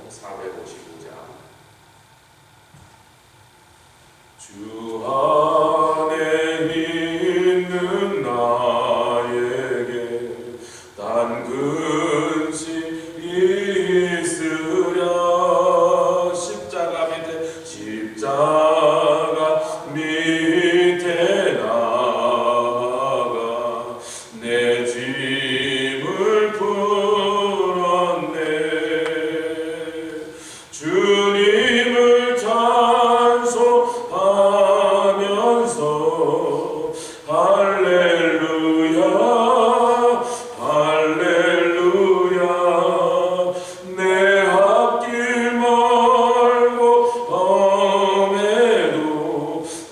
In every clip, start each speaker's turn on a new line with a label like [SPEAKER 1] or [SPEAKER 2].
[SPEAKER 1] 455장. 주 안에 있는 나에게 단 근심 있으랴. 십자가 밑에 나가 내 짐을 풀었네. 주님을 찬송하면서 할렐루야 할렐루야. 내 앞길 멀고 험해도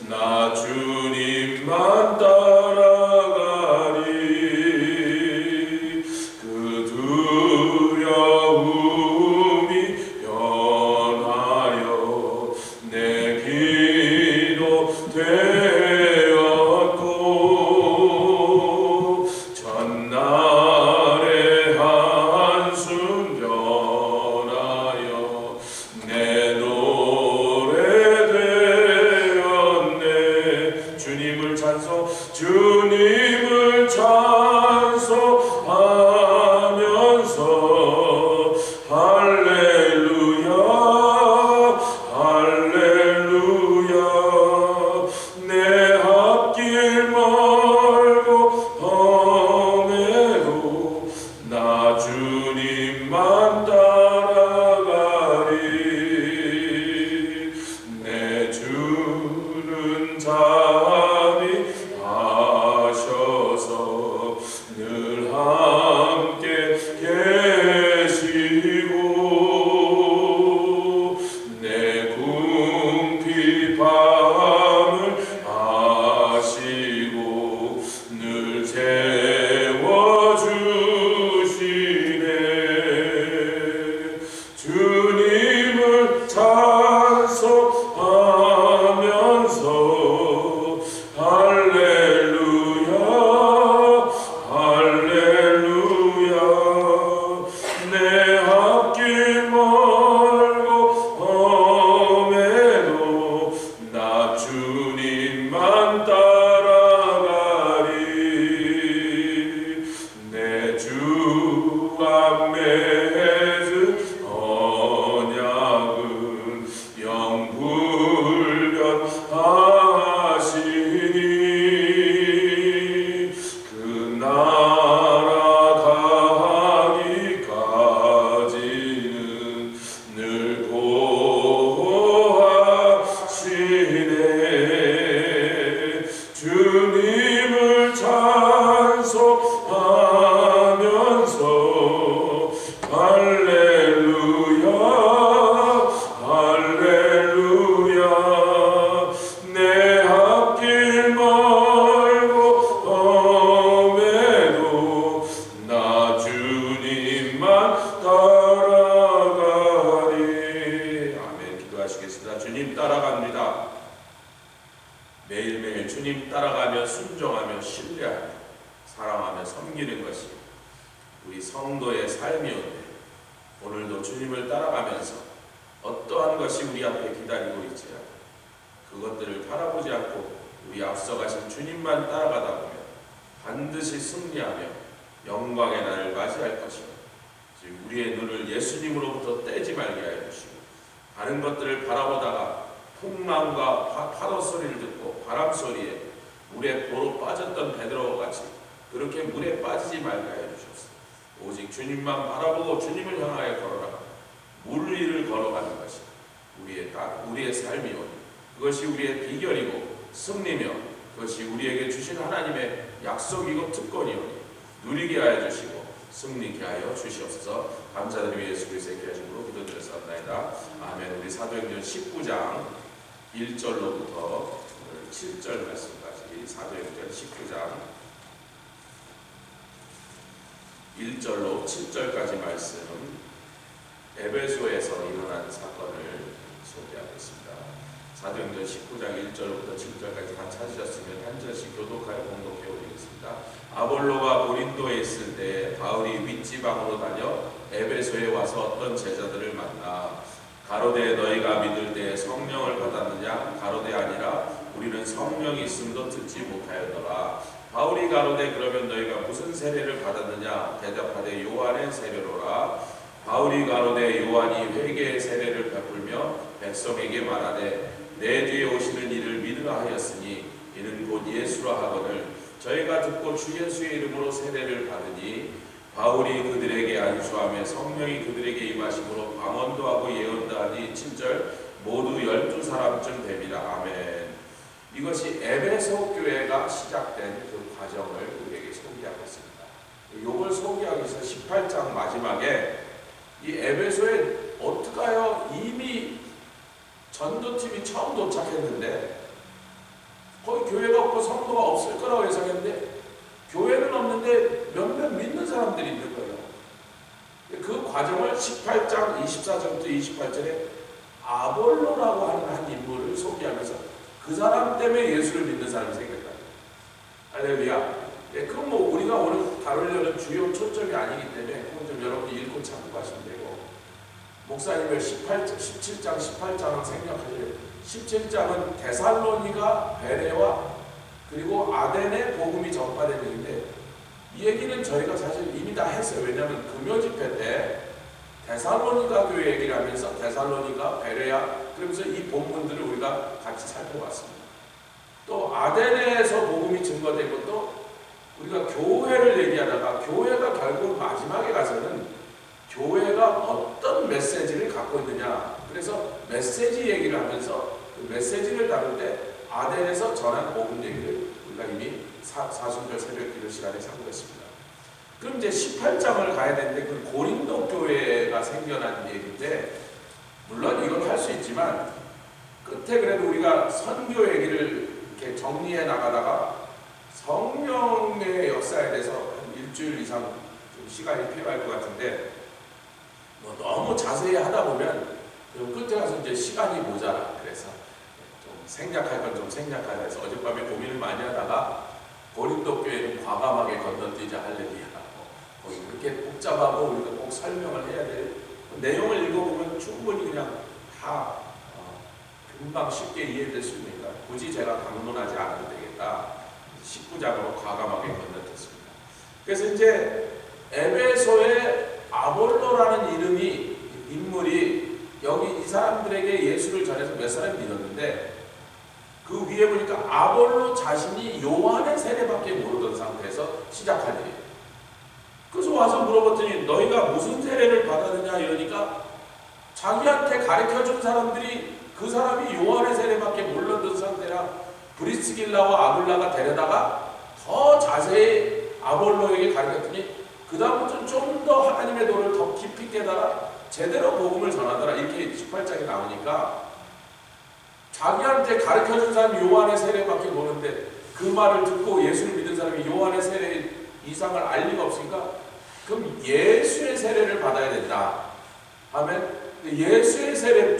[SPEAKER 1] 나 주님만 따라가리. 그 두려움이 변하여 내 기도 되었고 전날의 한숨 변하여 내 노래 되었네. 주님을 찬송하면서 할렐루야 할렐루야. 내 앞길 멀고 험해도 나 주님만 따라가리. 내 주는 자비 하셔서 늘 함께 계시고 내 궁핍함을 아시고 늘 채워주시네. 주님을 찬송하면서 할렐루야 할렐루야. 내 앞길 멀고 험해도 나 주님만 따라가리. 내 주 앞 맺은 언약은 영불변하시니 그 나라 가기까지는 늘 보호하시네. 주님을 찬송하면서 할렐루야 할렐루야. 내 앞길 멀고 험해도 나 주님만 따라가리. 아멘. 기도하시겠습니다. 주님 따라갑니다. 매일매일 주님 따라가며 순종하며 신뢰하며 사랑하며 섬기는 것이 우리 성도의 삶이오니 오늘도 주님을 따라가면서 어떠한 것이 우리 앞에 기다리고 있지라도 그것들을 바라보지 않고 우리 앞서가신 주님만 따라가다 보면 반드시 승리하며 영광의 날을 맞이할 것이고 우리의 눈을 예수님으로부터 떼지 말게 하여 주시고 다른 것들을 바라보다가 풍랑과 파도 소리를 듣고 바람 소리에 물에 도로 빠졌던 베드로와 같이 그렇게 물에 빠지지 말게 하여 주셨습니다. 오직 주님만 바라보고 주님을 향하여 걸어가고 물 위를 걸어가는 것이 우리의 삶이오니 그것이 우리의 비결이고 승리며 그것이 우리에게 주신 하나님의 약속이고 특권이오니 누리게 하여 주시고 승리케 하여 주시옵소서. 감사드리며 예수 그리스도의 이름으로 기도드렸사옵나이다. 아멘. 우리 사도행전 19장 1절로부터 7절 말씀까지 사도행전 19장 1절로 7절까지 말씀 에베소에서 일어난 사건을 소개하겠습니다. 사도행전 19장 1절부터 7절까지 다 찾으셨으면 한 절씩 교독하여 공독해 올리겠습니다. 아볼로가 고린도에 있을 때 바울이 윗지방으로 다녀 에베소에 와서 어떤 제자들을 만나 가로되 너희가 믿을 때에 성령을 받았느냐? 가로되 아니라 우리는 성령이 있음도 듣지 못하였더라. 바울이 가로되 그러면 너희가 무슨 세례를 받았느냐? 대답하되 요한의 세례로라. 바울이 가로되 요한이 회개의 세례를 베풀며 백성에게 말하되 내 뒤에 오시는 이를 믿으라 하였으니 이는 곧 예수라 하거늘 저희가 듣고 주 예수의 이름으로 세례를 받으니 바울이 그들에게 안수하며 성령이 그들에게 임하심으로 방언도 하고 예언도 하니 7절 모두 12사람쯤 됨이라. 아멘. 이것이 에베소 교회가 시작된 그 과정을 우리에게 소개하고 있습니다. 이걸 소개하기 위해서 18장 마지막에 이 에베소에 어떡하여 이미 전도팀이 처음 도착했는데 거기 교회가 없고 성도가 없을 거라고 예상했는데 교회는 없는데 몇몇 믿는 사람들이 있는 거예요. 그 과정을 18장 24절부터 28절에 아볼로라고 하는 한 인물을 소개하면서 그 사람 때문에 예수를 믿는 사람이 생겼다. 할렐루야. 그건 뭐 우리가 오늘 다루려는 주요 초점이 아니기 때문에 그건 좀 여러분이 읽고 참고 가시면 되고, 목사님의 17장 18장은 생략하시래요. 17장은 데살로니가 베레와 그리고 아덴의 복음이 전파되는데 이 얘기는 저희가 사실 이미 다 했어요. 왜냐하면 금요 집회 때 데살로니가 교회 얘기를 하면서 데살로니가, 베레야 그러면서 이 본문들을 우리가 같이 살펴봤습니다. 또 아덴에서 복음이 증거된 것도 우리가 교회를 얘기하다가 교회가 결국 마지막에 가서는 교회가 어떤 메시지를 갖고 있느냐, 그래서 메시지 얘기를 하면서 그 메시지를 다룰 때 아덴에서 전한 복음 얘기를 우리가 이미 사순절 새벽 기도 시간에 상고했습니다. 그럼 이제 18장을 가야 되는데 그 고린도 교회가 생겨난 얘기인데, 물론 이건 할 수 있지만 끝에 그래도 우리가 선교 얘기를 이렇게 정리해 나가다가 성령의 역사에 대해서 한 일주일 이상 좀 시간이 필요할 것 같은데 뭐 너무 자세히 하다 보면 끝에 가서 이제 시간이 모자라. 그래서 생략할 건 좀 생략하자 해서 어젯밤에 고민을 많이 하다가 고린도 교회는 과감하게 건너뛰자 할렐루야. 거기 그렇게 복잡하고 우리가 꼭 설명을 해야 될 내용을 읽어보면 충분히 그냥 다 금방 쉽게 이해될 수 있으니까 굳이 제가 강론하지 않아도 되겠다. 19장으로 과감하게 건너뛰었습니다. 그래서 이제 에베소의 아볼로라는 인물이 여기 이 사람들에게 예수를 전해서 몇 사람이 믿었는데 그 위에 보니까 아볼로 자신이 요한의 세례밖에 모르던 상태에서 시작한 일이에요. 그래서 와서 물어봤더니 너희가 무슨 세례를 받았느냐 이러니까 자기한테 가르쳐준 사람들이 그 사람이 요한의 세례밖에 몰랐던 상태라 브리스길라와 아굴라가 데려다가 더 자세히 아볼로에게 가르쳤더니 그 다음부터는 좀 더 하나님의 도를 더 깊이 깨달아 제대로 복음을 전하더라. 이렇게 18장에 나오니까 자기한테 가르쳐준 사람이 요한의 세례밖에 모르는데 그 말을 듣고 예수를 믿은 사람이 요한의 세례 이상을 알 리가 없으니까 그럼 예수의 세례를 받아야 된다 하면 예수의 세례를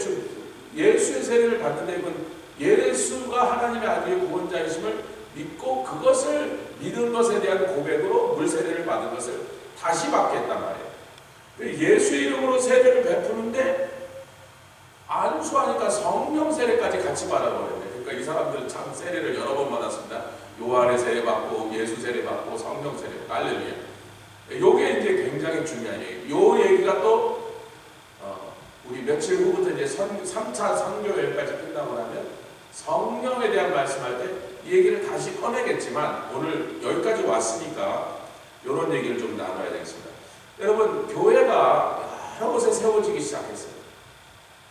[SPEAKER 1] 받는데 이건 예수가 하나님의 아들의 구원자이심을 믿고 그것을 믿은 것에 대한 고백으로 물세례를 받은 것을 다시 받겠단 말이에요. 예수의 이름으로 세례를 베푸는데 안수하니까 성령 세례까지 같이 받아버렸네. 그러니까 이 사람들은 참 세례를 여러 번 받았습니다. 요한의 세례 받고 예수 세례 받고 성령 세례 받고 할렐루야. 요게 이제 굉장히 중요한 얘기예요. 요 얘기가 또 우리 며칠 후부터 이제 3차 선교여행까지 끝나고 나면 성령에 대한 말씀할 때 이 얘기를 다시 꺼내겠지만 오늘 여기까지 왔으니까 이런 얘기를 좀 나눠야 되겠습니다. 여러분, 교회가 여러 곳에 세워지기 시작했어요.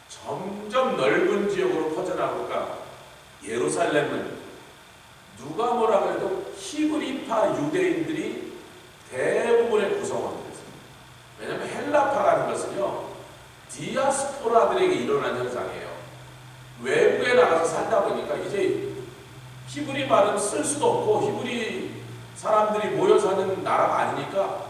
[SPEAKER 1] 점점 넓은 지역으로 퍼져나가니까 예루살렘은 누가 뭐라 그래도 히브리파 유대인들이 대부분의 구성원들이었습니다. 왜냐하면 헬라파라는 것은요 디아스포라들에게 일어난 현상이에요. 외국에 나가서 살다 보니까 이제 히브리 말은 쓸 수도 없고 히브리 사람들이 모여 사는 나라가 아니니까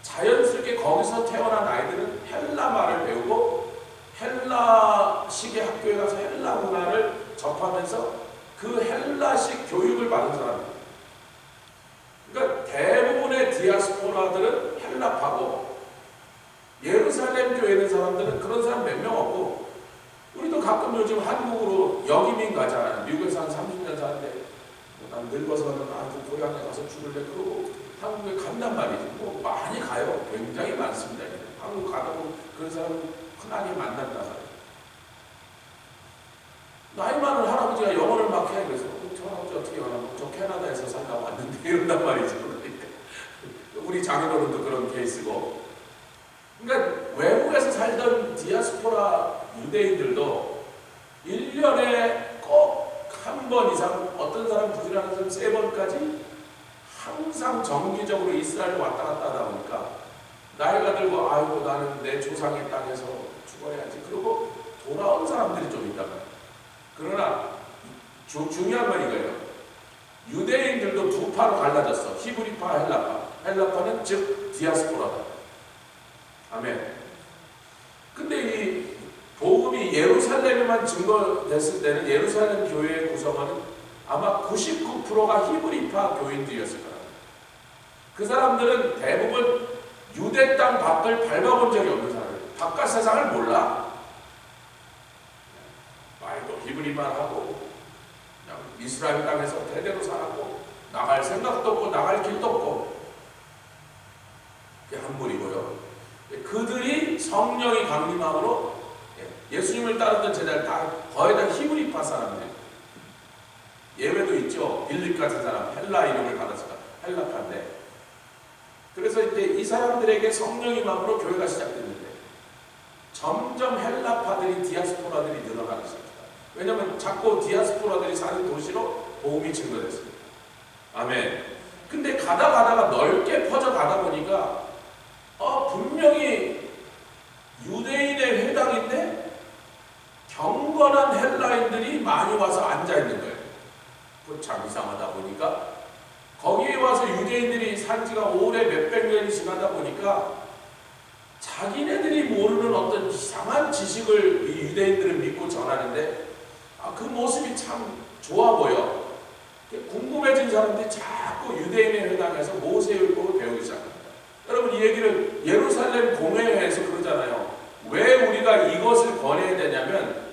[SPEAKER 1] 자연스럽게 거기서 태어난 아이들은 헬라 말을 배우고 헬라식의 학교에 가서 헬라 문화를 접하면서 그 헬라식 교육을 받은 사람입니다. 그러니까 대부분의 디아스포라들은 헬라파고 예루살렘 교회 있는 사람들은 그런 사람 몇 명 없고, 우리도 가끔 요즘 한국으로 역이민 가잖아요. 미국에서 한 30년 사는데 난 늙어서는 그 고향에 가서 죽을래 그러고 한국에 간단 말이지. 뭐 많이 가요. 굉장히 많습니다. 한국 가다 보면 그런 사람 흔하게 만난다 말이에요. 나이 많은 할아버지가 영어를 막 해. 그래서 저 할아버지 어떻게 영어하고 저 캐나다에서 살다 왔는데 이런단 말이지. 우리 장인어른도 그런 케이스고. 그러니까 외국에서 살던 디아스포라 유대인들도 1년에 꼭 한 번 이상, 어떤 사람 부지런한 사람 3번까지 항상 정기적으로 이스라엘 왔다 갔다 하다 보니까 나이가 들고 아이고 나는 내 조상의 땅에서 죽어야지 그러고 돌아온 사람들이 좀 있단 말이에요. 그러나 중요한 건 이거예요. 유대인들도 두 파로 갈라졌어. 히브리파, 헬라파. 헬라파는 즉 디아스포라다. 아멘. 근데 이 복음이 예루살렘에만 증거됐을 때는 예루살렘 교회의 구성원은 아마 99%가 히브리파 교인들이었을 거라고. 그 사람들은 대부분 유대 땅 밖을 밟아본 적이 없는 사람이에요. 바깥 세상을 몰라. 말도 히브리말 하고 그냥 이스라엘 땅에서 대대로 살았고 나갈 생각도 없고 나갈 길도 없고 그게 한물이고요. 그들이 성령이 강림함으로 예수님을 따르던 제자들 다 거의 다 히브리파 사람들. 예외도 있죠. 빌립 같은 사람 헬라 이름을 받았으니까 헬라파인데. 그래서 이제 이 사람들에게 성령이 임함으로 교회가 시작됐는데 점점 헬라파들이 디아스포라들이 늘어나기 시작합니다. 왜냐하면 자꾸 디아스포라들이 사는 도시로 복음이 증거됐습니다. 아멘. 근데 가다가 넓게 퍼져가다 보니까 분명히 유대인의 회당인데 경건한 헬라인들이 많이 와서 앉아있는 거예요. 그거 참 이상하다 보니까 거기에 와서 유대인들이 산 지가 오래 몇백 년이 지나다 보니까 자기네들이 모르는 어떤 이상한 지식을 이 유대인들은 믿고 전하는데 그 모습이 참 좋아 보여. 궁금해진 사람들이 자꾸 유대인의 회당에서 모세율법을 배우기 시작합니다. 여러분 이 얘기를 예루살렘 공회에서 그러잖아요. 왜 우리가 이것을 권해야 되냐면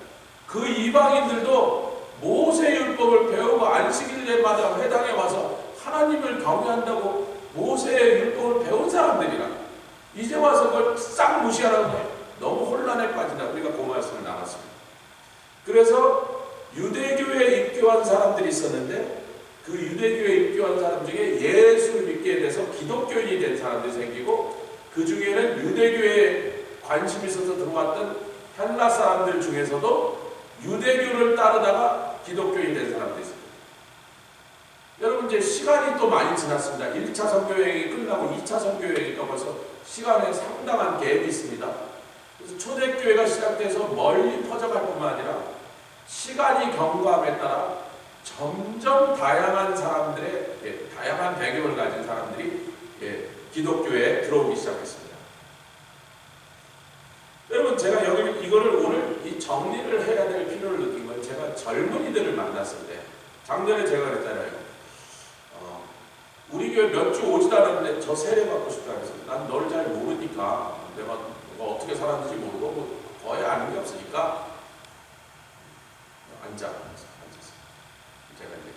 [SPEAKER 1] 그 이방인들도 모세율법을 배우고 안식일마다 회당에 와서 하나님을 경외한다고 모세의 율법을 배운 사람들이라 이제 와서 그걸 싹 무시하라고 해요. 너무 혼란에 빠진다. 우리가 그 말씀을 나눴습니다. 그래서 유대교회에 입교한 사람들이 있었는데 그 유대교회에 입교한 사람 중에 예수를 믿게 돼서 기독교인이 된 사람들이 생기고 그 중에는 유대교회에 관심이 있어서 들어왔던 헬라 사람들 중에서도 유대교를 따르다가 기독교인이 된 사람들이 있습니다. 여러분 이제 시간이 또 많이 지났습니다. 1차 선교여행이 끝나고 2차 선교여행이니까 벌써 시간에 상당한 갭이 있습니다. 그래서 초대교회가 시작돼서 멀리 퍼져갈 뿐만 아니라 시간이 경과함에 따라 점점 다양한 사람들의 다양한 배경을 가진 사람들이 기독교에 들어오기 시작했습니다. 여러분 제가 이거를 오늘 이 정리를 해야 될 필요를 느낀 건 제가 젊은이들을 만났을 때 작년에 제가 그랬잖아요. 우리 교회 몇 주 오지도 않았는데 저 세례 받고 싶다 그래서 난 널 잘 모르니까 내가 너가 어떻게 살았는지 모르고 뭐 거의 아는 게 없으니까 앉아서 제가 이제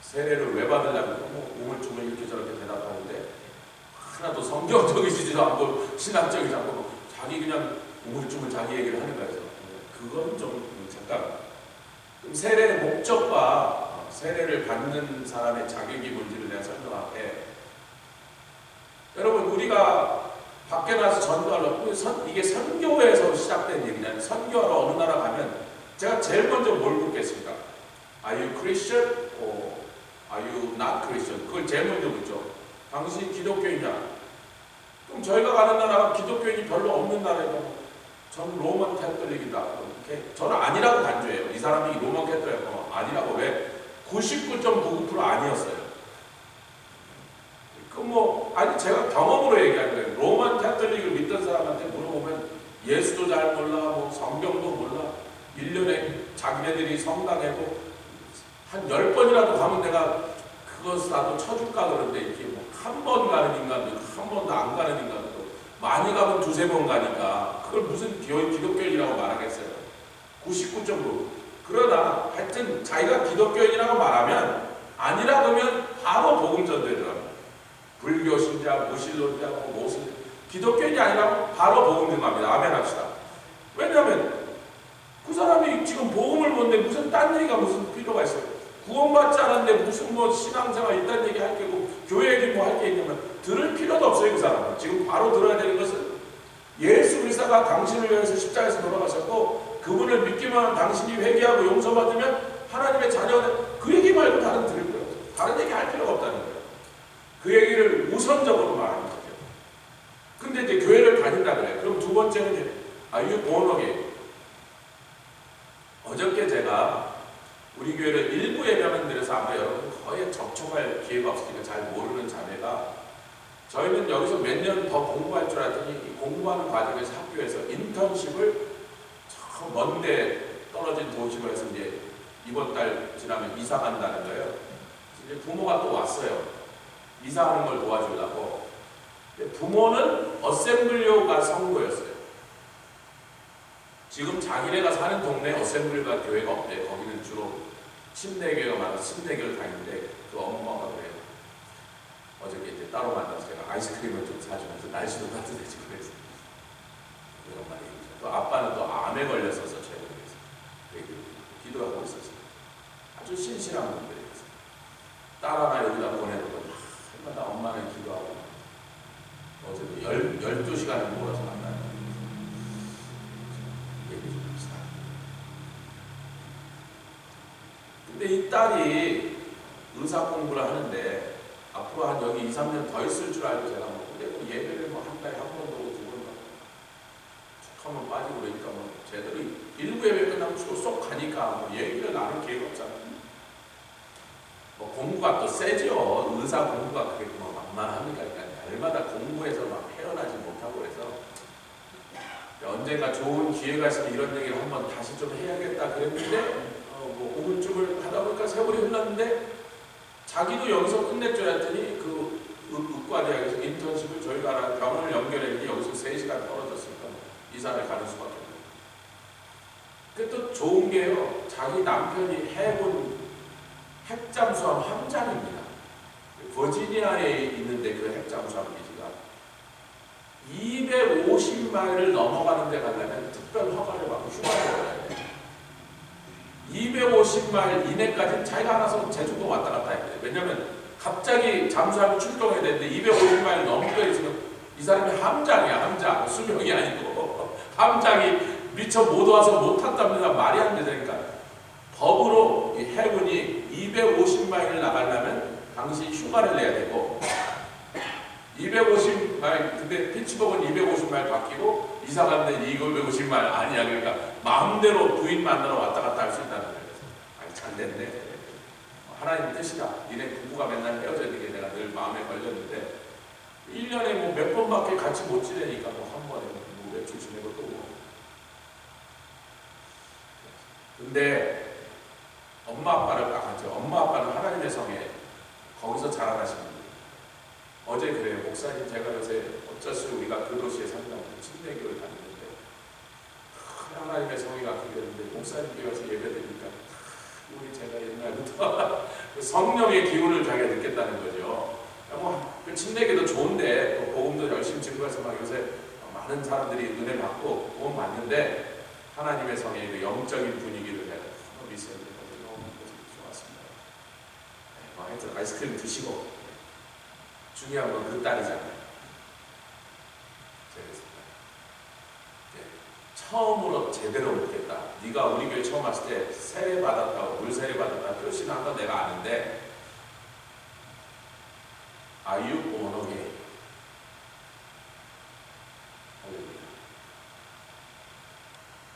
[SPEAKER 1] 세례를 왜 받으려고 우물쭈물 이렇게 저렇게 대답하는데 하나도 성경적이지도 않고 신학적이지 않고 자기 그냥 우물쭈물 자기 얘기를 하는 거예요. 그건 좀 잠깐. 그럼 세례의 목적과 세례를 받는 사람의 자격이 뭔지를 내가 설명할게. 여러분 우리가 밖에 나서 전도하려고 이게 선교회에서 시작된 얘기냐면 선교하러 어느 나라 가면 제가 제일 먼저 뭘 묻겠습니까? Are you Christian? or Are you not Christian? 그걸 제일 먼저 묻죠. 당신 기독교인이냐? 그럼 저희가 가는 나라가 기독교인이 별로 없는 나라니까 저는 로만 캐톨릭이다. 이렇게 저는 아니라고 간주해요. 이 사람이 로만 캐톨릭이고 아니라고. 왜? 99.99% 아니었어요. 아니 제가 경험으로 얘기하는 거예요. 로만 캐톨릭을 믿던 사람한테 물어보면 예수도 잘 몰라, 성경도 몰라. 1년에 자기네들이 성당에도 한 10번이라도 가면 내가 그것을 나도 쳐줄까 그러는데 이렇게 한 번 가는 인간도 한 번도 안 가는 인간도 많이 가면 두세 번 가니까 그걸 무슨 기독교인이라고 말하겠어요. 99.9. 그러나 하여튼 자기가 기독교인이라고 말하면 아니라 그러면 바로 복음 전도에 들어갑니다. 불교 신자, 무신론자, 모슬 기독교인이 아니라 바로 복음 전도합니다. 아멘 합시다. 왜냐하면 그 사람이 지금 복음을 보는데 무슨 딴 얘기가 무슨 필요가 있어요. 구원받지 않았는데 무슨 뭐 신앙생활 있다는 얘기 할 게고 교회 얘기 뭐 할 게 있냐면 들을 필요도 없어요. 그 사람은 지금 바로 들어야 되는 것은 예수 그리스도가 당신을 위해서 십자가에서 돌아가셨고 그분을 믿기만 하면 당신이 회개하고 용서받으면 하나님의 자녀는 그 얘기 말고 다른 들을 필요 없어요. 다른 얘기 할 필요가 없다는 거예요. 그 얘기를 우선적으로 말하는 거죠. 근데 이제 교회를 다닌다 그래요. 그럼 두 번째는 아유 본어게 어저께 제가 우리 교회를 일부 예배만 드려서 아마 여러분 거의 접촉할 기회가 없으니까 잘 모르는 자매가 저희는 여기서 몇 년 더 공부할 줄 알았더니 공부하는 과정에서 학교에서 인턴십을 저 먼데 떨어진 도시로 해서 이제 이번 달 지나면 이사 간다는 거예요. 이제 부모가 또 왔어요. 이사하는 걸 도와주려고. 부모는 어셈블리오가 성도였어요. 지금 자기네가 사는 동네에 어셈블리가 교회가 없대요. 거기는 주로 침례교회가 많아서 침례교를 다니는데 그 엄마가 그래요. 어저께 이제 따로 만나서 제가 아이스크림을 좀 사주면서 날씨도 따뜻해지고 그래서 그런 말이 있죠. 또 아빠는 또 암에 걸렸어서 최근에 기도하고 있었어요. 아주 신실한 분들이었어요. 딸 하나 여기다 보내놓고 해마다 엄마는 기도하고 어제도 12시간을 몰아서 만나요. 얘기 좀 합시다. 근데 이 딸이 의사 공부를 하는데 앞으로 한 여기 2, 3년 더 있을 줄 알고 제가 근데 뭐 예배를 뭐 한 달에 한 번 오고 두 번 쭉 하면 빠지고 그러니까 뭐 제대로 일부 예배 끝나면 쏙 가니까 뭐 얘기를 나눌 기회가 없잖아요. 뭐 공부가 또 세죠. 의사 공부가 그게 뭐 만만합니까? 그러니까 날마다 공부해서 막 헤어나지 못하고 그래서 언젠가 좋은 기회가 있으면 이런 얘기를 한번 다시 좀 해야겠다 그랬는데 뭐 우물쭈물 하다 보니까 세월이 흘렀는데 자기도 여기서 끝냈줘야 했더니 그 의과대학에서 인턴십을 저희가 병원을 연결했는데 여기서 3시간 떨어졌으니까 이사를 가는 수밖에 없어요. 그게 또 좋은 게요. 자기 남편이 해본 핵잠수함 함장입니다. 버지니아에 있는데 그 핵잠수함 기지가 250마일을 넘어가는 데 가려면 특별 허가를 받고 휴가를 받아야 돼요. 250마일 이내까지는 자기가 알아서 제주도 왔다 갔다 해야 돼요. 왜냐면 갑자기 잠수함이 출동해야 되는데 250마일 넘게 있으면 이 사람이 함장이야. 함장. 수명이 아니고 함장이 미처 못 와서 못 탔답니다. 말이 안 되니까 법으로 이 해군이 250마일을 나가려면 당시 휴가를 내야 되고 250마일 근데 피츠버그는 250마일 바뀌고 이사 갔는데 250마일 아니야. 그러니까 마음대로 부인 만나러 왔다 갔다 할 수 있다는 거예요. 아니 잘 됐네. 하나님 뜻이다. 니네 부부가 맨날 헤어져야 되게 내가 늘 마음에 걸렸는데 1년에 뭐 몇 번밖에 같이 못 지내니까 뭐 한 번에 뭐 외출 지내고 또 뭐. 근데 엄마 아빠를 딱 하죠. 엄마 아빠는 하나님의 성에 거기서 자라나신 분이에요. 어제 그래요. 목사님 제가 요새 어쩔 수 우리가 그 도시에 산다고 침례교를 다니는데 하나님의 성의가 그랬는데 목사님 교회 와서 예배드리니까 우리 제가 옛날부터 성령의 기운을 자기가 느꼈다는 거죠. 뭐 침례교도 좋은데 또 복음도 열심히 증거해서 막 요새 많은 사람들이 은혜 받고 복음 받는데 하나님의 성의 그 영적인 분위기를 내가 미세하게 너무 좋았습니다. 하여튼 아이스크림 드시고 중요한 건 그 딸이잖아요. 처음으로 제대로 묻겠다. 네가 우리 교회 처음 왔을 때 세례 받았다고 물 세례 받았다 표시는 한 건 내가 아는데 Are you born again?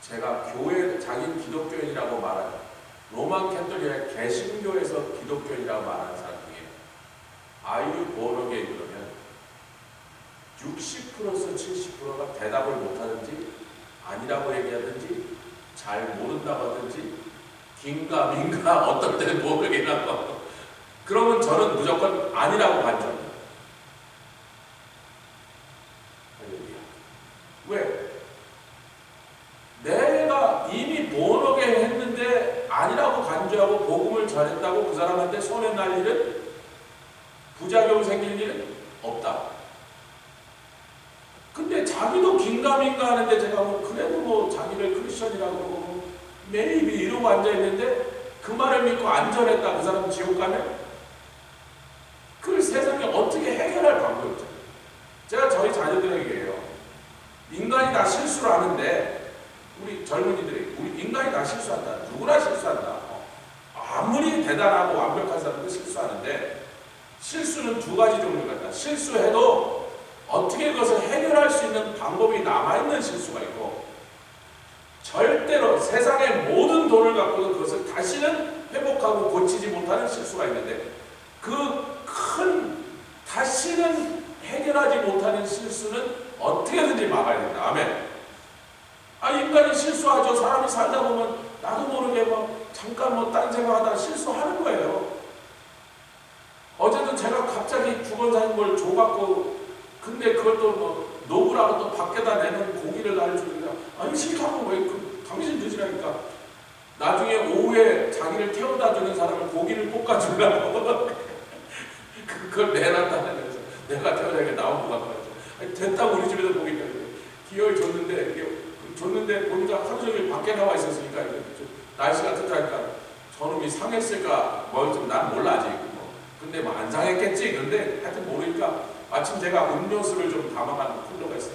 [SPEAKER 1] 제가 교회 자기 기독교인이라고 말하는 로만 캐톨릭의 개신교에서 기독교인이라고 말하는 사람 중에 Are you born again? 그러면 60%에서 70%가 대답을 못하든지 아니라고 얘기하든지 잘 모른다고 하든지 긴가 어떨 때는 모르겠다고 그러면 저는 무조건 아니라고 반주합니다. 할렐루야. 부작용 생길 일은 없다. 근데 자기도 긴가민가 하는데 제가 그래도 자기를 크리스천이라고 그러고 메이비 이러고 앉아있는데 그 말을 믿고 안전했다. 그 사람 지옥 가면 그 세상에 어떻게 해결할 방법이 없죠. 제가 저희 자녀들에게 얘기해요. 인간이 다 실수를 하는데 우리 젊은이들이 우리 인간이 다 실수한다. 누구나 실수한다. 아무리 대단하고 완벽한 사람도 실수하는데 실수는 두 가지 종류가 있다. 실수해도 어떻게 그것을 해결할 수 있는 방법이 남아있는 실수가 있고 절대로 세상의 모든 돈을 갖고도 그것을 다시는 회복하고 고치지 못하는 실수가 있는데 그 큰 다시는 해결하지 못하는 실수는 어떻게든지 막아야 된다. 아멘. 인간이 실수하죠. 사람이 살다 보면 나도 모르게 잠깐 딴 생각하다가 실수하는 거예요. 어제도 제가 갑자기 주번사님 뭘 줘갖고 근데 그걸 또 놓으라고 또 밖에다 내는 고기를 나를 주니까 아니 싫다고 왜 당신 늦으라니까 나중에 오후에 자기를 태워다 주는 사람을 고기를 볶아주려고 그걸 내놨다는 거죠. 내가 태워다니까 나온 것 같아요. 됐다고 우리 집에도 고기 기어이 줬는데 보니까 하루 종일 밖에 나와 있었으니까 날씨가 뜨뜻하니까 저놈이 상했을까 난 몰라 아직 근데 안 상했겠지. 근데 하여튼 모르니까 마침 제가 음료수를 좀 담아가는 쿨러가 있어.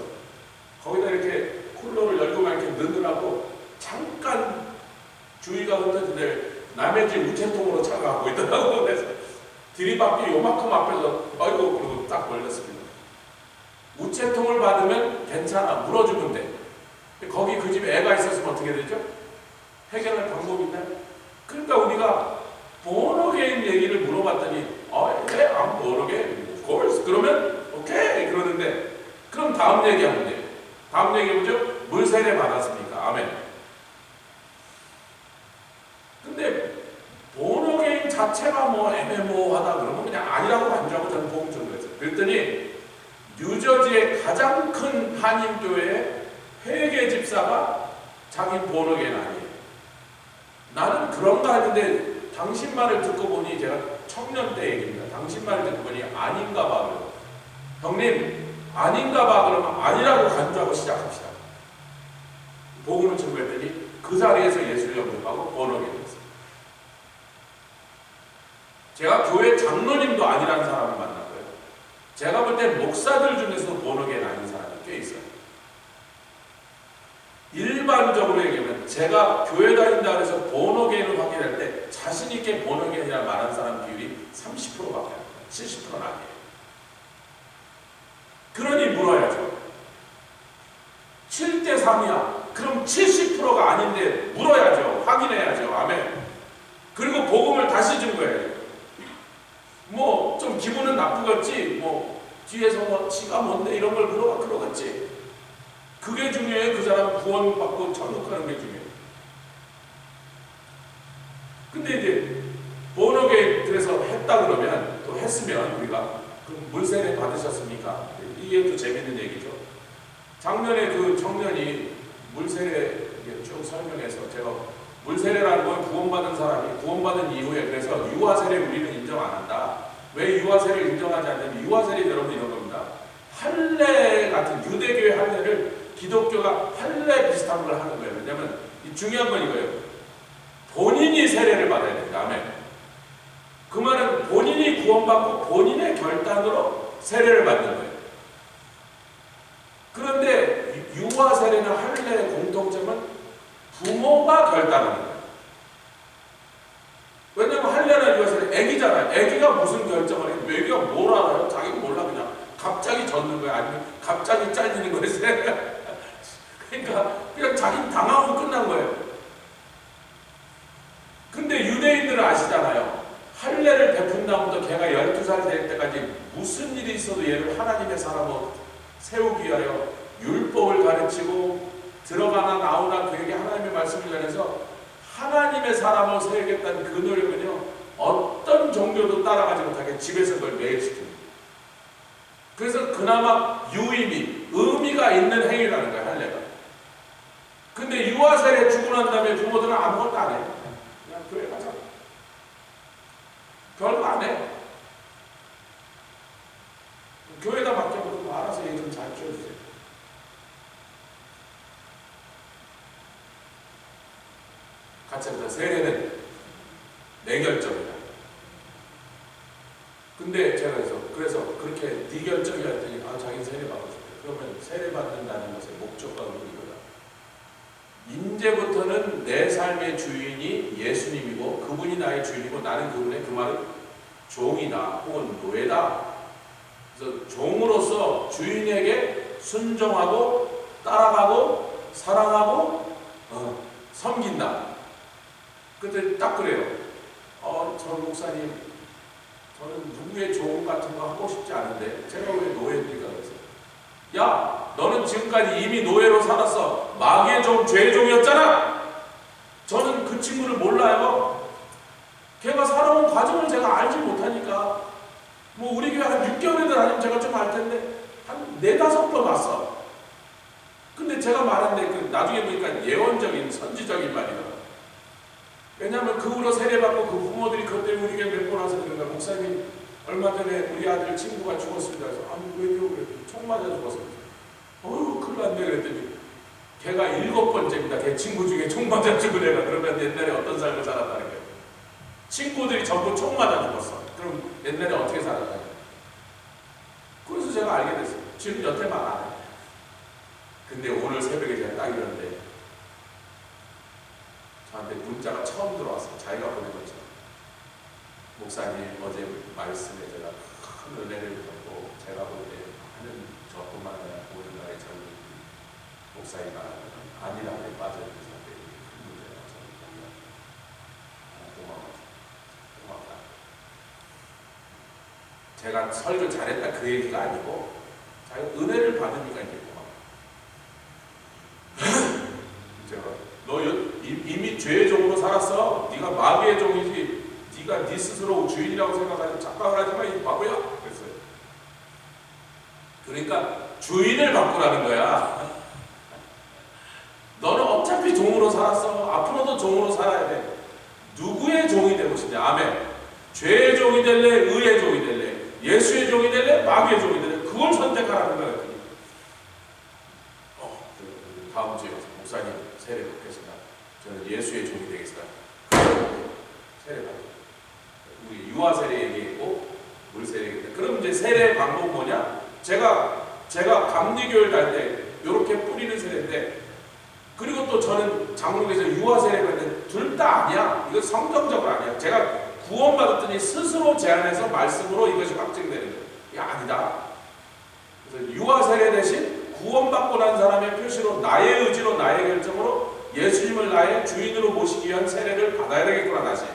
[SPEAKER 1] 거기다 이렇게 쿨러를 열고만 이렇게 넣느라고 잠깐 주의가 흐트러지는데 남의 집 우체통으로 차가하고 있더라고. 그래서 들이받기 요만큼 앞에서 아이고 그러고 딱 걸렸습니다. 우체통을 받으면 괜찮아. 물어주면 돼. 거기 그 집에 애가 있었으면 어떻게 되죠? 해결할 방법이 있나요? 그러니까 우리가 본어게인 얘기를 물어봤더니 그래 I'm born again. Of course. 그러면 오케이 그러는데 그럼 다음 얘기하면 돼요. 다음 얘기 뭐죠? 물 세례 받았습니까? 아멘. 근데 본어게인 자체가 애매모호하다 그러면 그냥 아니라고 간주하고 저는 복음 전도했어요. 그랬더니 뉴저지의 가장 큰 한인교회 회계 집사가 자기 본어게인 아니에요. 나는 그런가 했는데 당신 말을 듣고 보니 제가 청년 때 얘기입니다. 당신 말을 듣고 보니 아닌가 봐. 그래요. 형님 아닌가 봐 그러면 아니라고 간주하고 시작합시다. 복음을 전도했더니 그 자리에서 예수를 영접하고 본어게인 됐어요. 제가 교회 장로님도 아니라는 사람을 만났고요. 제가 볼 때 목사들 중에서도 본어게인 아닌 사람이 꽤 있어요. 일반적으로 얘기하면 제가 교회 다닌다 그래서 본어게인을 확인할 때 자신있게 본어게인이라 말하는 사람 비율이 30%밖에 안 돼요. 70%는 아니에요. 그러니 물어야죠. 7대3이야. 그럼 70%가 아닌데 물어야죠. 확인해야죠. 아멘. 그리고 복음을 다시 준 거예요. 좀 기분은 나쁘겠지. 뒤에서 지가 뭔데 이런 걸 물어봐 그러겠지. 그게 중요해요. 그 사람 구원받고 천국 가는 게 중요해요. 근데 이제 본어게인 그래서 했다 그러면 또 했으면 우리가 그럼 물세례 받으셨습니까? 이게 또 재밌는 얘기죠. 작년에 그 청년이 물세례 쭉 설명해서 제가 물세례라는 건 구원받은 사람이 구원받은 이후에 그래서 유아세례 우리는 인정 안 한다. 왜 유아세례를 인정하지 않냐면 유아세례 여러분 이런 겁니다. 할례 같은 유대교의 할례를 기독교가 할례 비슷한 걸 하는 거예요. 왜냐하면 중요한 건 이거예요. 본인이 세례를 받아야 된다. 아멘. 그 말은 본인이 구원받고 본인의 결단으로 세례를 받는 거예요. 그런데 유아 세례나 할례의 공통점은 부모가 결단하는 거예요. 왜냐하면 할례나 유아 세례 애기잖아요. 애기가 무슨 결정을 해요? 애기가 뭘 알아요? 자기가 몰라. 그냥 갑자기 젖는 거야. 아니면 갑자기 잘리는 거예요. 그러니까 그냥 자기 당하고 끝난 거예요. 근데 유대인들은 아시잖아요. 할례를 베푼 다음부터 걔가 12살 될 때까지 무슨 일이 있어도 얘를 하나님의 사람으로 세우기 위하여 율법을 가르치고 들어가나 나오나 그에게 하나님의 말씀을 전해서 하나님의 사람으로 세우겠다는 그 노력은요 어떤 종교도 따라가지 못하게 집에서 그걸 매일 시킵니다. 그래서 그나마 유의미, 의미가 있는 행위라는 거예요. 할례가. 근데 유아세례 주고 난 다음에 부모들은 아무것도 안 해요. 그냥 교회 가자. 별거 안 해. 교회에다 맡겨놓고 알아서 얘 좀 잘 키워주세요. 같이 합니다. 세례는 내 결정이다. 근데 제가 그래서 그렇게 네 결정이라 했더니 자기는 세례 받고 싶대. 그러면 세례 받는다는 것의 목적과 의미가 이제부터는 내 삶의 주인이 예수님이고 그분이 나의 주인이고 나는 그분의 그 말은 종이다 혹은 노예다. 그래서 종으로서 주인에게 순종하고 따라가고 사랑하고 섬긴다. 그때 딱 그래요. 저 목사님, 저는 누구의 종 같은 거 하고 싶지 않은데 제가 왜 노예입니까? 그래서 야, 너는 지금까지 이미 노예로 살았어. 마귀의 종, 죄의 종이었잖아. 저는 그 친구를 몰라요. 걔가 살아온 과정을 제가 알지 못하니까. 뭐 우리 교회 한 6개월이나 다니면 제가 좀 알 텐데 한 4-5번 왔어. 근데 제가 말했는데 나중에 보니까 예언적인 선지적인 말이다. 왜냐하면 그 후로 세례받고 그 부모들이 그때 우리 교회 몇 번 와서 그런가. 목사님, 얼마 전에 우리 아들 친구가 죽었습니다. 그래서 왜요? 그랬더니 총 맞아 죽었습니다. 큰일 났네. 그랬더니 걔가 7번째입니다. 걔 친구 중에 총 맞아 죽은 애가. 그러면 옛날에 어떤 삶을 살았다는 거예요. 친구들이 전부 총 맞아 죽었어. 그럼 옛날에 어떻게 살았다는 거예요. 그래서 제가 알게 됐어요. 지금 여태만 안 해. 근데 오늘 새벽에 제가 딱 이러는데 저한테 문자가 처음 들어왔어요. 자기가 보낸 거죠. 목사님, 어제 말씀에 제가 큰 은혜를 받고 제가 볼 때 하는 저뿐만 아니라 모든 나라의 젊은 목사님 말하는 아니라고 빠져있는 사람들이 큰 문제라고 저는 고맙다. 제가 설교 잘했다 그 얘기가 아니고 자기가 은혜를 받으니까 이제 고맙다. 제가 너 이미 죄의 종으로 살았어. 네가 마귀의 종이지. 네가 네 스스로 주인이라고 생각하지 착각을 하지 마. 이 바보야. 그랬어요. 그러니까 주인을 바꾸라는 거야. 너는 어차피 종으로 살았어. 앞으로도 종으로 살아야 돼. 누구의 종이 되고 싶냐. 아멘. 죄의 종이 될래? 의의 종이 될래? 예수의 종이 될래? 마귀의 종이 될래? 그걸 선택하라는 거야. 다음 주에 목사님 세례 받겠습니다. 저는 예수의 종이 되겠습니다. 세례 받. 우리 유아 세례 얘기했고 물 세례 얘기했는데 그럼 이제 세례 방법 뭐냐? 제가 감리교를 다닐 때 이렇게 뿌리는 세례인데 그리고 또 저는 장로교에서 유아 세례를 했는데 둘 다 아니야. 이거 성경적으로 아니야. 제가 구원받았더니 스스로 제안해서 말씀으로 이것이 확증되는 거예요. 이게 아니다. 그래서 유아 세례 대신 구원받고 난 사람의 표시로 나의 의지로 나의 결정으로 예수님을 나의 주인으로 모시기 위한 세례를 받아야 되겠구나 다시.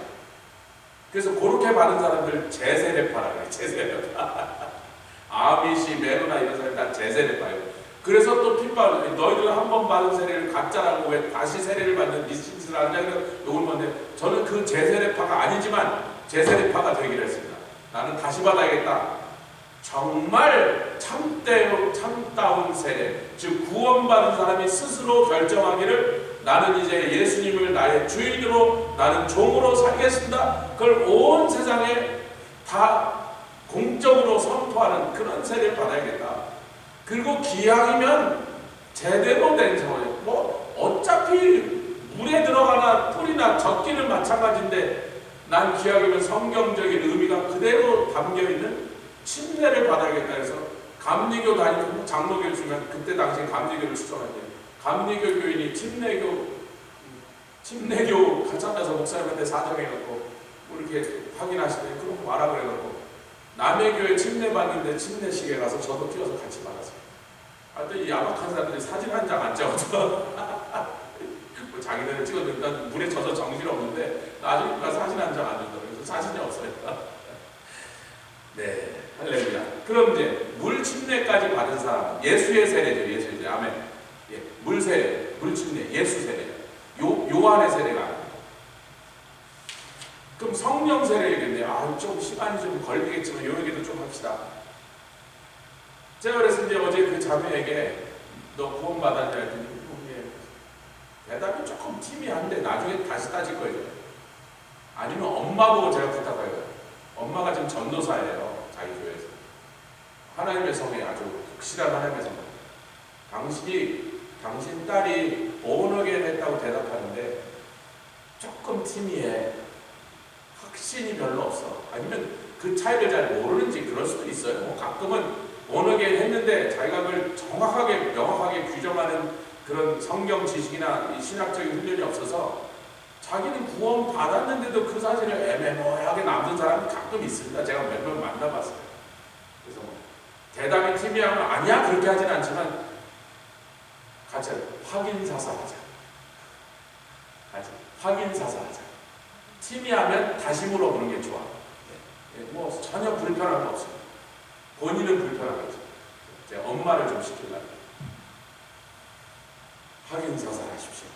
[SPEAKER 1] 그래서 그렇게 받은 사람들 재세례파라 그래. 재세례파. 아미시, 메로나 이런 사람들 다 재세례파예요. 그래서 또 핍박, 너희들은 한 번 받은 세례를 가짜라고 왜 다시 세례를 받는 미신짓을 하느냐. 이건 건데 저는 그 재세례파가 아니지만 재세례파가 되기로 했습니다. 나는 다시 받아야겠다. 정말 참다운 세례, 즉 구원받은 사람이 스스로 결정하기를 나는 이제 예수님을 나의 주인으로 나는 종으로 살겠습니다. 그걸 온 세상에 다 공적으로 선포하는 그런 세례를 받아야겠다. 그리고 기왕이면 제대로 된 상황에 어차피 물에 들어가나 뿌리나 젖기는 마찬가지인데 난 기왕이면 성경적인 의미가 그대로 담겨있는 침례를 받아야겠다 해서 감리교 다니고 장로교를 주면 그때 당시에 감리교를 추천했는데 감리교 교인이 침례교 가짜면서 목사님한테 사정해갖고 이렇게 확인하시더니 그런 거 말하고 그래갖고 남의 교회 침례 받는데 침례식에 가서 저도 뛰어서 같이 받았어요. 하여튼 이 야박한 사람들이 사진 한 장 안 찍어서 뭐 자기네는 찍었는데 난 물에 젖어 정신없는데 나중에 사진 한 장 안 준다. 그래서 사진이 없어요. 네, 할렐루야. 그럼 이제 물 침례까지 받은 사람, 예수의 세례죠. 예수의 세례. 아멘. 예, 물 세례, 물 침례, 예수 세례. 요한의 세례가 아닙니다. 그럼 성령 세례 얘기인데 좀 시간이 좀 걸리겠지만 요 얘기도 좀 합시다. 제가 그래서 이제 어제 그 자매에게 너 구원 받았냐 했더니 대답이 조금 티미한데 나중에 다시 따질 거예요. 아니면 엄마 보고 제가 부탁해요. 엄마가 지금 전도사예요. 자기 교회에서. 하나님의 성에 아주 확실한 하나님의 성. 당신 딸이 본어게인 했다고 대답하는데 조금 팀이에 확신이 별로 없어. 아니면 그 차이를 잘 모르는지 그럴 수도 있어요. 뭐 가끔은 본어게인 했는데 자기가 그걸 정확하게 명확하게 규정하는 그런 성경 지식이나 신학적인 훈련이 없어서 자기는 구원 받았는데도 그 사실을 애매모호하게 남는 사람이 가끔 있습니다. 제가 몇 명 만나봤어요. 그래서 대답이 팀이하면 아니야 그렇게 하진 않지만 같이 확인사사하자. 같이 확인사사하자. 팀이하면 다시 물어보는 게 좋아. 뭐 전혀 불편한 거 없어요. 본인은 불편하겠죠. 제가 엄마를 좀 시키려고. 확인사사하십시오.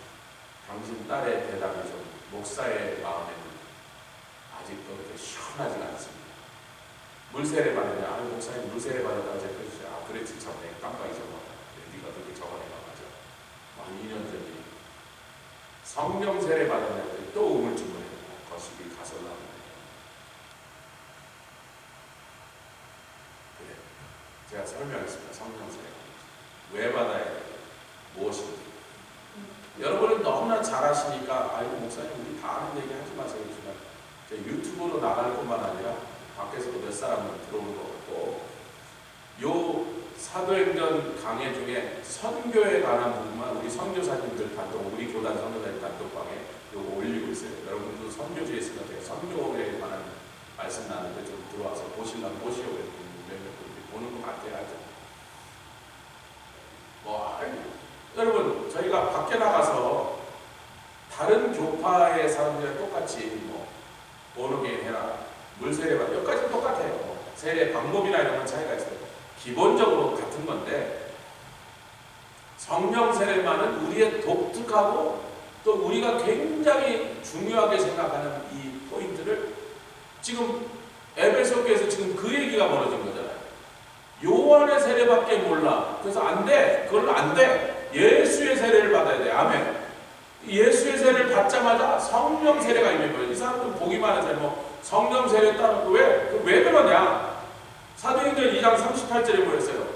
[SPEAKER 1] 당신 딸의 대답이 좀 목사의 마음에는 아직도 그렇게 시원하지가 않습니다. 물세례 받느냐? 아니 목사님 물세례 받았다고 제가 그러시죠. 아 그랬지 참 내가 깜빡 잊어먹었다. 네가 그렇게 적어내가 맞아. 한 2년 전에 성령 세례 받았냐? 또 우물쭈물해요. 거시기 가설나무. 그래. 제가 설명했습니다. 성령 세례 왜 받아야 돼? 무엇인지. 여러분은 너무나 잘 아시니까 아이고 목사님 우리 다 아는 얘기 하지 마세요. 그렇지만 유튜브로 나갈 뿐만 아니라 밖에서도 몇 사람은 들어오는 것 같고 요 사도행전 강해 중에 선교에 관한 부분만 우리 선교사님들 단독 우리 교단 선교사님 단독방에 요거 올리고 있어요. 여러분도 선교주에 있으면 제가 선교에 관한 말씀 나누는데 좀 들어와서 보시려면 보시려고 몇몇 분들이 보는 것 같아요. 뭐 여러분 저희가 밖에 나가서 다른 교파의 사람들이랑 똑같이 뭐 born-again 해라 물세례 받 여기까지 똑같아요. 뭐 세례 방법이나 이런 건 차이가 있어요. 기본적으로 같은 건데 성령 세례만은 우리의 독특하고 또 우리가 굉장히 중요하게 생각하는 이 포인트를 지금 에베소교에서 지금 그 얘기가 벌어진 거잖아요. 요한의 세례밖에 몰라. 그래서 안 돼. 그걸로 안 돼. 예수의 세례를 받아야 돼. 아멘. 예수의 세례를 받자마자 성령 세례가 있는 거예요. 이 사람들 보기만 해서 뭐 성령 세례 따르고 왜 그러냐? 사도행전 2장 38절에 뭐였어요?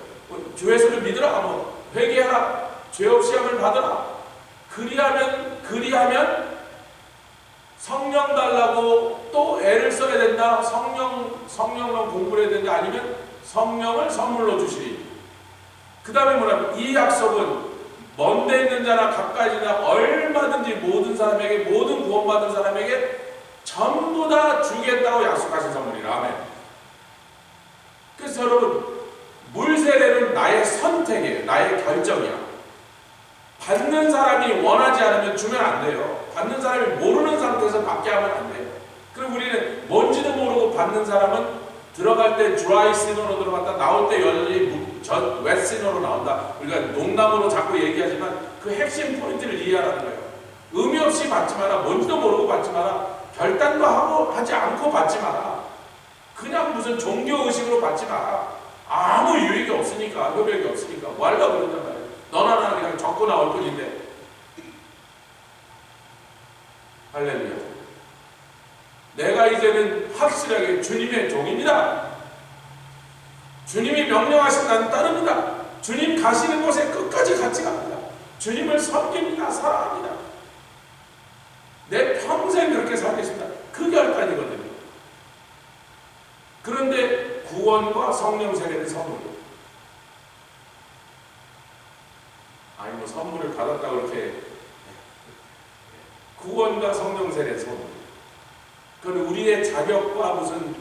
[SPEAKER 1] 주 예수를 믿으라. 뭐 회개하라. 죄 없이 함을 받으라. 그리하면 성령 달라고 또 애를 써야 된다. 성령로 공부를 해야 된다. 아니면 성령을 선물로 주시리. 그 다음에 뭐냐면 이 약속은 먼데 있는 자나 가까이 있는 자나 얼마든지 모든 사람에게 모든 구원받은 사람에게 전부 다 주겠다고 약속하신 선물이라. 아멘. 그래서 여러분 물세례는 나의 선택이에요. 나의 결정이야. 받는 사람이 원하지 않으면 주면 안 돼요. 받는 사람이 모르는 상태에서 받게 하면 안 돼요. 그리고 우리는 뭔지도 모르고 받는 사람은 들어갈 때 드라이 시너로 들어갔다 나올 때 여전히 웻 시너로 나온다. 우리가 농담으로 자꾸 얘기하지만 그 핵심 포인트를 이해하라는 거예요. 의미 없이 받지 마라. 뭔지도 모르고 받지 마라. 결단도 하지 않고 받지 마라. 그냥 무슨 종교의식으로 받지 마라. 아무 유익이 없으니까, 효력이 없으니까 뭐 하려고 그런단 말이에요. 너나 나나 그냥 적고 나올 뿐인데. 할렐루야. 내가 이제는 확실하게 주님의 종입니다. 주님이 명령하신 나는 따릅니다. 주님 가시는 곳에 끝까지 같이 갑니다. 주님을 섬깁니다. 사랑합니다. 내 평생 그렇게 살겠습니다. 그 결단이거든요. 그런데 구원과 성령 세례는 선물이에요. 아니 뭐 선물을 받았다고 이렇게 구원과 성령 세례는 선물. 그건 우리의 자격과 무슨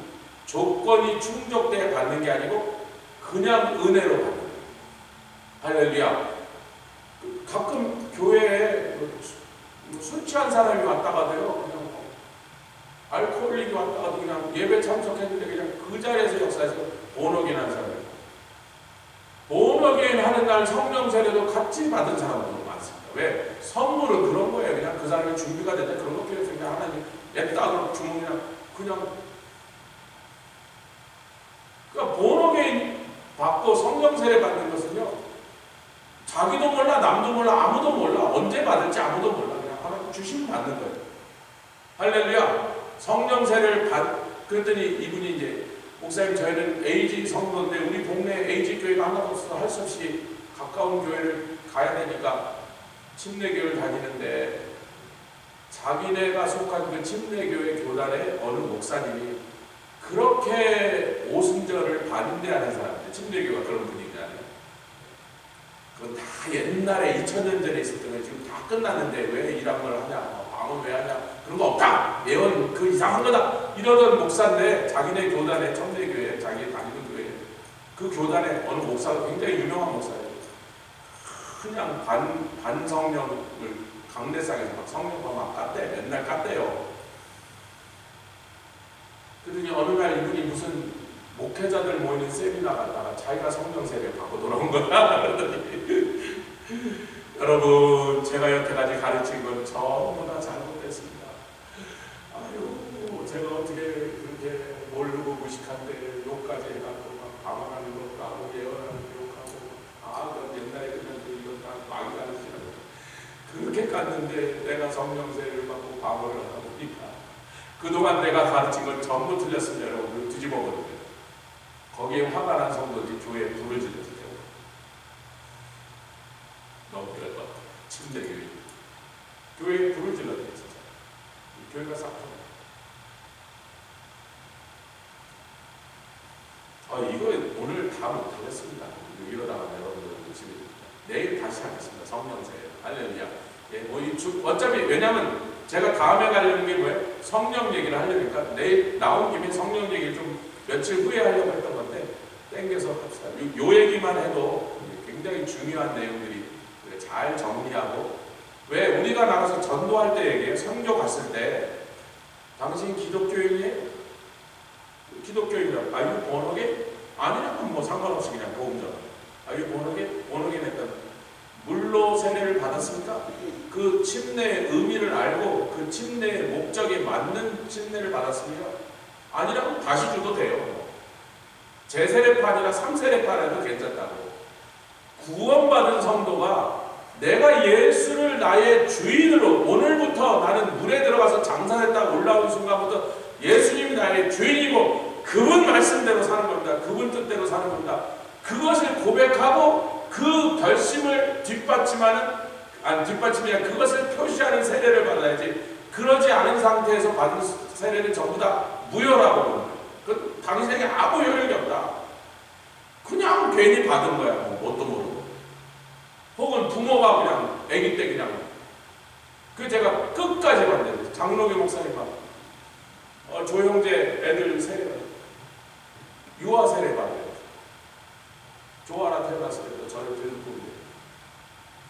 [SPEAKER 1] 조건이 충족돼야 받는 게 아니고 그냥 은혜로 받는 거예요. 할렐루야. 가끔 교회에 술 취한 사람이 왔다가도요, 그냥 알코올릭이 왔다가도 그냥 예배 참석했는데 그냥 그 자리에서 역사에서 born-again 하는 사람이에요. born-again 하는 날 성령 세례도 같이 받은 사람도 많습니다. 왜? 선물은 그런 거예요. 그냥 그 사람이 준비가 됐다 그런 거 필요 없어요. 그냥 하나님 옛다그로 주문이나 그냥 그러니까 born-again 받고 성령 세례 받는 것은요 자기도 몰라 남도 몰라 아무도 몰라 언제 받을지 아무도 몰라 그냥 하나님 주시면 받는 거예요. 할렐루야. 성령 세례를 그랬더니 이분이 이제 목사님 저희는 AG 성도인데 우리 동네에 AG 교회가 하나도 없어서 할 수 없이 가까운 교회를 가야 되니까 침례교회를 다니는데 자기네가 속한 그 침례교회 교단의 어느 목사님이 그렇게 오순절을 반대하는 사람들, 침례교회가 그런 분위기 아니에요. 그건 다 옛날에 2000년 전에 있었던 거 지금 다 끝났는데 왜 이런 걸 하냐, 방언 왜 하냐, 그런 거 없다, 예언 그 이상한 거다 이러던 목사인데 자기네 교단의 침례교회, 자기 다니는 교회 그 교단의 어느 목사가 굉장히 유명한 목사예요. 그냥 반성령을 강대상에서 막 성령과 막 깠대, 맨날 깠대요. 그러더니 어느 날 이분이 무슨 목회자들 모이는 세미나 갔다가 자기가 성령 세례 받고 돌아온 거야. 그러더니 여러분 제가 여태까지 가르친 건 전부 다 잘못됐습니다. 아유 제가 어떻게 그렇게 모르고 무식한데 욕까지 해갖고 막 방언하는 것도 하고 예언하는 것도 욕하고 그건 옛날에 그냥 이건 다 마귀 가르치는 그렇게 깠는데 내가 성령 세례를 받고 방언을 하다 보니까 그동안 내가 가르친 건 전부 틀렸습니다. 여러분 뒤집어 버렸어요. 거기에 화가 난 성도들이 교회에 불을 질렀어요. 너무 열받아. 침대교회. 교회에 불을 질렀대요. 진짜. 교회가 싹 이거 오늘 다 못하겠습니다. 이러다가 여러분들 집에 내일 다시 하겠습니다. 성령세례. 할렐루야. 예, 어차피 왜냐면 제가 다음에 가려는 게 뭐예요? 성령 얘기를 하려니까 내일 나온 김에 성령 얘기를 좀 며칠 후에 하려고 했던 건데 땡겨서 합시다. 요 얘기만 해도 굉장히 중요한 내용들이 잘 정리하고 왜 우리가 나가서 전도할 때 얘기해요. 선교 갔을 때 당신 기독교인이에요? 기독교인이라고 Are you born again? 아니라면 뭐 상관없이 그냥 보험전 Are you born again? born again 했던 물로 세례를 받았습니까? 그 침례의 의미를 알고 그 침례의 목적에 맞는 침례를 받았습니까? 아니라면 다시 줘도 돼요. 제세례판이나 3세례판에도 괜찮다고. 구원받은 성도가 내가 예수를 나의 주인으로 오늘부터 나는 물에 들어가서 장사했다가 올라오는 순간부터 예수님이 나의 주인이고 그분 말씀대로 사는 겁니다. 그분 뜻대로 사는 겁니다. 그것을 고백하고 그 결심을 뒷받침이 아니라 그것을 표시하는 세례를 받아야지. 그러지 않은 상태에서 받은 세례는 전부 다 무효라고 합니다. 그 당신에게 아무 효력이 없다. 그냥 괜히 받은 거야. 뭣도 모르고. 혹은 부모가 그냥 아기 때 그냥. 그 제가 끝까지 봤는데 장로교 목사님 조형제 애들 세례 받아요. 유아 세례 받아요. 조아라 태어났을 때도 저를 들고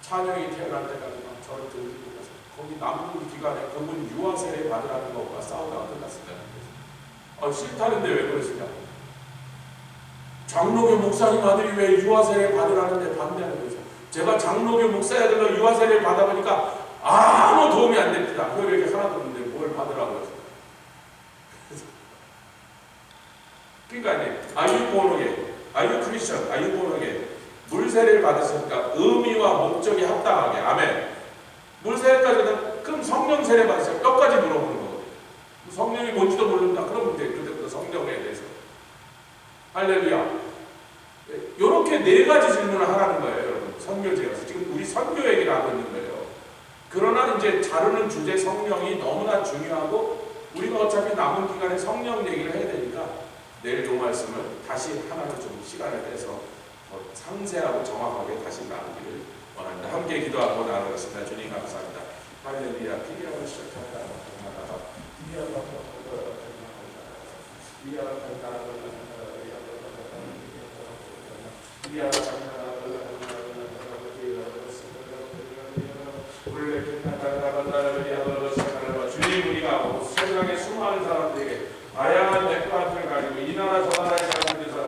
[SPEAKER 1] 찬영이 태어날 때까지 막 저를 들고 가서 거기 남은 기간에 그분 유아 세례 받으라는 것과 싸우다가 끝났습니다. 싫다는데 왜 그러시냐고. 장로교 목사님 아들이 왜 유아 세례 받으라는데 반대하는 거죠. 제가 장로교 목사들로 유아 세례를 받아보니까 아무 도움이 안 됩니다. 효력이 하나도 없는데 뭘 받으라고 해서. 그러니까 Are you born again? Are you Christian? Are you born again? 물세례를 받으셨으니까 의미와 목적이 합당하게. 아멘. 물세례까지는 그럼 성령 세례 받으셨어요. 몇 가지 물어보는 거거든요. 성령이 뭔지도 모른다. 그러면 돼. 그때부터 성령에 대해서. 할렐루야. 이렇게 네 가지 질문을 하라는 거예요. 여러분. 선교제에서. 지금 우리 선교 얘기를 하고 있는 거예요. 그러나 이제 다루는 주제 성령이 너무나 중요하고 우리가 어차피 남은 기간에 성령 얘기를 해야 되니까 내일 요 말씀을 다시 하나는 좀 시간을 내서 더 상세하고 정확하게 다시 나누기를 원합니다. 함께 기도하고 나누겠습니다. 주님 감사합니다. 할렐루야. 기도하고 시작합니다. 주님 우리가 세상의 수많은 사람들에게 다양한 백과를 가지고 이 나라 저